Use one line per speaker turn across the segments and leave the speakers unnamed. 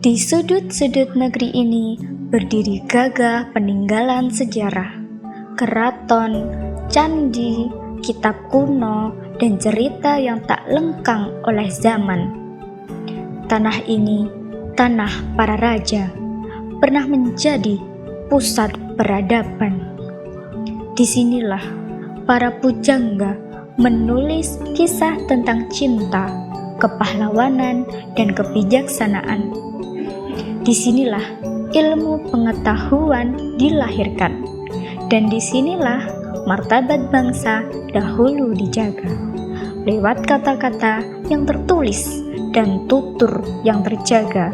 Di sudut-sudut negeri ini berdiri gagah peninggalan sejarah, keraton, candi, kitab kuno, dan cerita yang tak lengkang oleh zaman. Tanah ini, tanah para raja, pernah menjadi pusat peradaban. Disinilah para pujangga menulis kisah tentang cinta, kepahlawanan, dan kebijaksanaan. Disinilah ilmu pengetahuan dilahirkan, dan disinilah martabat bangsa dahulu dijaga, lewat kata-kata yang tertulis dan tutur yang terjaga.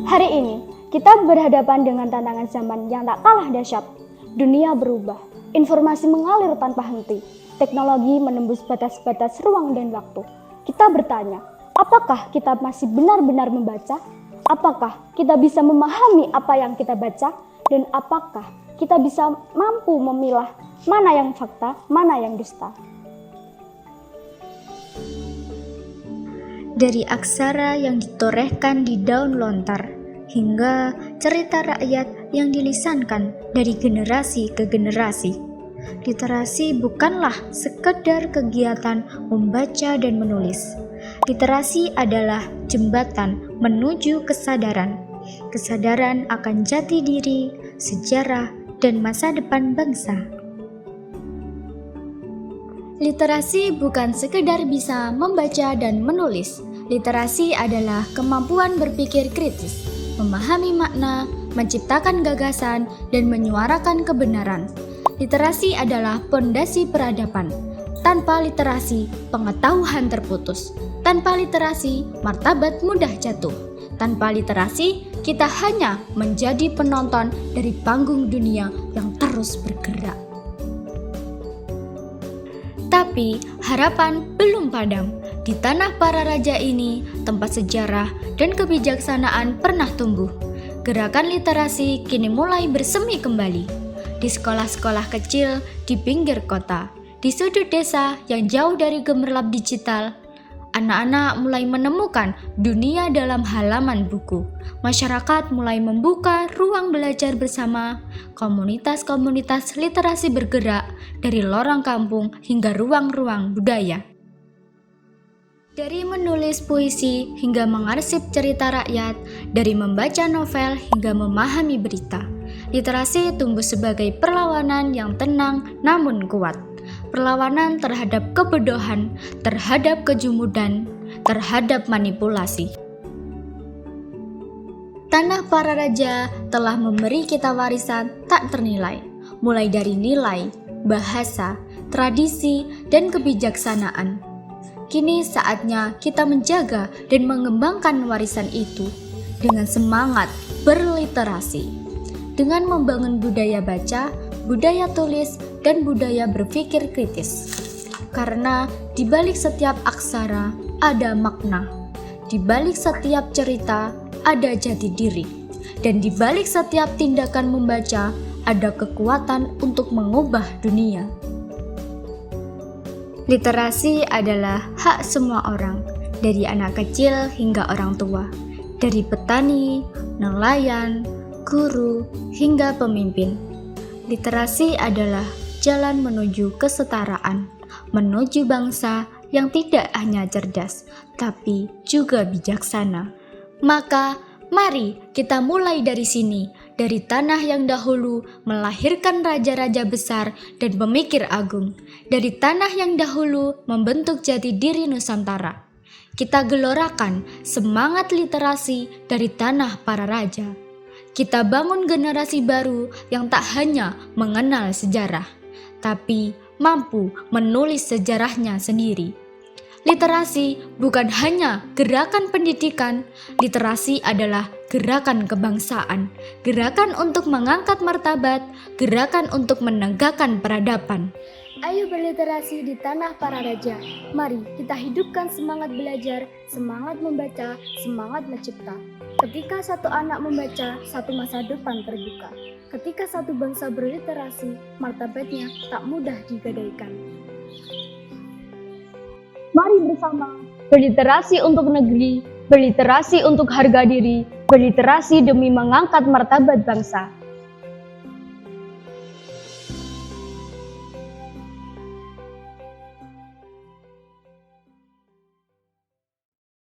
Hari ini, kita berhadapan dengan tantangan zaman yang tak kalah dahsyat. Dunia berubah, informasi mengalir tanpa henti, teknologi menembus batas-batas ruang dan waktu. Kita bertanya, apakah kita masih benar-benar membaca? Apakah kita bisa memahami apa yang kita baca? Dan apakah kita bisa mampu memilah mana yang fakta, mana yang dusta?
Dari aksara yang ditorehkan di daun lontar, hingga cerita rakyat yang dilisankan dari generasi ke generasi. Literasi bukanlah sekedar kegiatan membaca dan menulis. Literasi adalah jembatan menuju kesadaran. Kesadaran akan jati diri, sejarah, dan masa depan bangsa. Literasi bukan sekedar bisa membaca dan menulis. Literasi adalah kemampuan berpikir kritis, memahami makna, menciptakan gagasan, dan menyuarakan kebenaran. Literasi adalah pondasi peradaban. Tanpa literasi, pengetahuan terputus. Tanpa literasi, martabat mudah jatuh. Tanpa literasi, kita hanya menjadi penonton dari panggung dunia yang terus bergerak. Tapi harapan belum padam. Di tanah para raja ini, tempat sejarah dan kebijaksanaan pernah tumbuh. Gerakan literasi kini mulai bersemi kembali. Di sekolah-sekolah kecil, di pinggir kota, di sudut desa yang jauh dari gemerlap digital, anak-anak mulai menemukan dunia dalam halaman buku. Masyarakat mulai membuka ruang belajar bersama. Komunitas-komunitas literasi bergerak dari lorong kampung hingga ruang-ruang budaya. Dari menulis puisi hingga mengarsip cerita rakyat, dari membaca novel hingga memahami berita, literasi tumbuh sebagai perlawanan yang tenang namun kuat. Perlawanan terhadap kebodohan, terhadap kejumudan, terhadap manipulasi. Tanah para raja telah memberi kita warisan tak ternilai, mulai dari nilai, bahasa, tradisi, dan kebijaksanaan. Kini saatnya kita menjaga dan mengembangkan warisan itu dengan semangat berliterasi, dengan membangun budaya baca, budaya tulis, dan budaya berpikir kritis. Karena di balik setiap aksara ada makna, di balik setiap cerita ada jati diri, dan di balik setiap tindakan membaca ada kekuatan untuk mengubah dunia. Literasi adalah hak semua orang, dari anak kecil hingga orang tua, dari petani, nelayan, guru, hingga pemimpin. Literasi adalah jalan menuju kesetaraan, menuju bangsa yang tidak hanya cerdas, tapi juga bijaksana. Maka, mari kita mulai dari sini, dari tanah yang dahulu melahirkan raja-raja besar dan pemikir agung, dari tanah yang dahulu membentuk jati diri Nusantara. Kita gelorakan semangat literasi dari tanah para raja. Kita bangun generasi baru yang tak hanya mengenal sejarah, tapi mampu menulis sejarahnya sendiri. Literasi bukan hanya gerakan pendidikan, literasi adalah gerakan kebangsaan, gerakan untuk mengangkat martabat, gerakan untuk menegakkan peradaban.
Ayo berliterasi di tanah para raja. Mari kita hidupkan semangat belajar, semangat membaca, semangat mencipta. Ketika satu anak membaca, satu masa depan terbuka. Ketika satu bangsa berliterasi, martabatnya tak mudah digadaikan. Mari bersama berliterasi untuk negeri, berliterasi untuk harga diri, berliterasi demi mengangkat martabat bangsa.